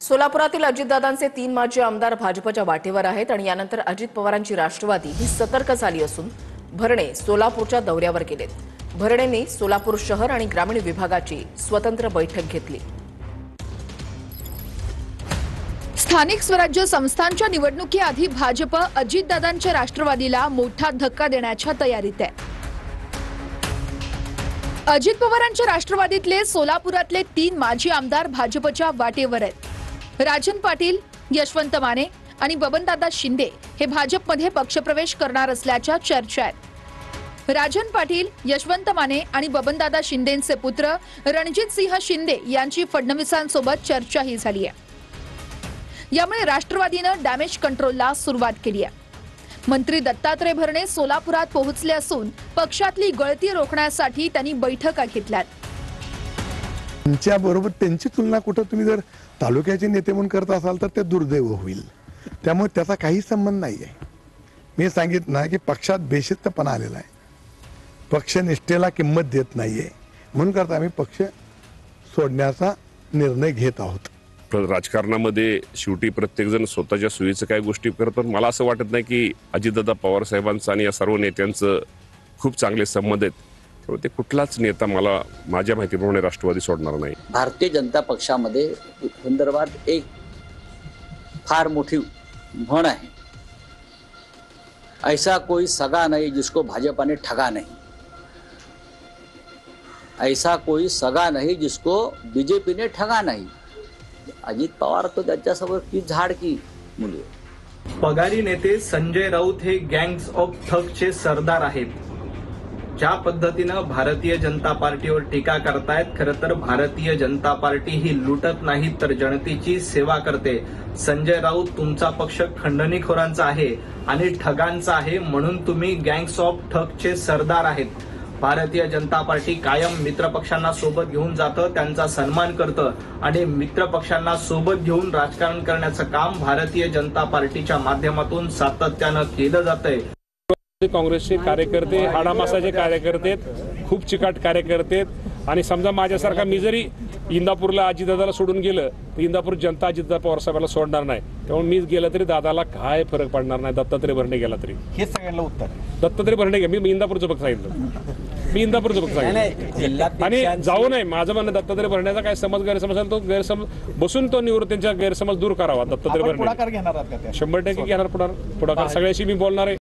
सोलापुरातील अजितदादांचे 3 माजी आमदार भाजपच्या वाटेवर आहेत आणि यानंतर अजित पवारांची राष्ट्रवादी ही सतर्क झाली असून भरणे सोलापूरच्या दौऱ्यावर गेलेत। भरणेंनी सोलापूर शहर आणि ग्रामीण विभागाची स्वतंत्र बैठक घेतली। स्थानिक स्वराज्य संस्थांच्या निवडणुकीआधी भाजप अजितदादांच्या राष्ट्रवादीला मोठा धक्का देण्याच्या तयारीत आहे। अजित पवारांच्या राष्ट्रवादीतले सोलापुरातले 3 माजी आमदार भाजपच्या वाटेवर आहेत। राजन पाटील, यशवंत माने आणि बबनदादा शिंदे हे भाजपमध्ये पक्षप्रवेश करणार असल्याच्या चर्चा आहेत। राजन पाटील, यशवंत माने आणि बबनदादा शिंदेंचे पुत्र रणजित सिंह शिंदे यांची फडणवीसांसोबत चर्चाही झाली आहे। यामुळे राष्ट्रवादीनं डॅमेज कंट्रोलला सुरुवात केली आहे। मंत्री दत्तात्रय भरणे सोलापुरात पोहोचले असून पक्षातली गळती रोखण्यासाठी त्यांनी बैठका घेतल्यात। त्यांच्या बरोबर त्यांची तुलना कुठं तुम्ही जर तालुक्याचे नेते म्हणून करत असाल तर ते दुर्दैव होईल। त्यामुळे त्याचा काही संबंध नाहीये। मी सांगितलं ना की पक्षात बेशिस्तपणा आलेला आहे, पक्षनिष्ठेला किंमत देत नाहीये, म्हणून करता आम्ही पक्ष सोडण्याचा निर्णय घेत आहोत। राजकारणामध्ये शेवटी प्रत्येक जण स्वतःच्या सोयीचं काय गोष्टी करतात। मला असं वाटत नाही की अजितदादा पवार साहेबांचं आणि या सर्व नेत्यांचं खूप चांगले संबंध आहेत, त्यामुळे ते कुठलाच नेता मला माझ्या माहितीप्रमाणे राष्ट्रवादी सोडणार नाही। भारतीय जनता पक्षामध्ये संदर्भात एक फार मोठी म्हण आहे, ऐसा कोई सगा नहीं जिसको भाजपा ने ठगा नहीं, ऐसा कोई सगा नहीं जिसको बीजेपी ने ठगा नहीं। अजित पवार तो त्याच्यासमोर की झाड की मुले। पगारी नेते संजय राऊत हे गँग्स ऑफ ठगचे सरदार आहेत। ज्या पद्धतीनं भारतीय जनता पार्टीवर टीका करतायत, खरं तर भारतीय जनता पार्टी ही लुटत नाही तर जनतेची सेवा करते। संजय राऊत, तुमचा पक्ष खंडणीखोरांचा आहे आणि ठगांचा आहे, म्हणून तुम्ही गँग्स ऑफ ठगचे सरदार आहेत। भारतीय जनता पार्टी कायम मित्रपक्षांना सोबत घेऊन जातं, त्यांचा सन्मान करतं आणि मित्रपक्षांना सोबत घेऊन राजकारण करण्याचं काम भारतीय जनता पार्टीच्या माध्यमातून सातत्यानं केलं जातंय। काँग्रेसचे कार्यकर्ते, हाडामासाचे कार्यकर्ते, खूप चिकाट कार्यकर्ते आणि समजा माझ्यासारखा मी जरी इंदापूरला अजितदादाला सोडून गेलं तर इंदापूर जनता अजितदादा पवार साहेबांना सोडणार नाही, त्यामुळे मी गेलं तरी दादाला काय फरक पडणार नाही। दत्तात्रय भरणे गेला तरी हे सगळ्यांना उत्तर दत्तात्रय भरणे मी इंदापूरचं पक्ष सांगितलं, मी इंदापूरचं पक्ष सांगितलं आणि जाऊ नये। माझं म्हणणं दत्तात्रय भरण्याचा काय समज गैरसमज असेल तो गैरसमज बसून तो निवृत्तींचा गैरसमज दूर करावा। दत्तात्रय भरणे 100% घेणार पुढाकार सगळ्याशी मी बोलणार आहे।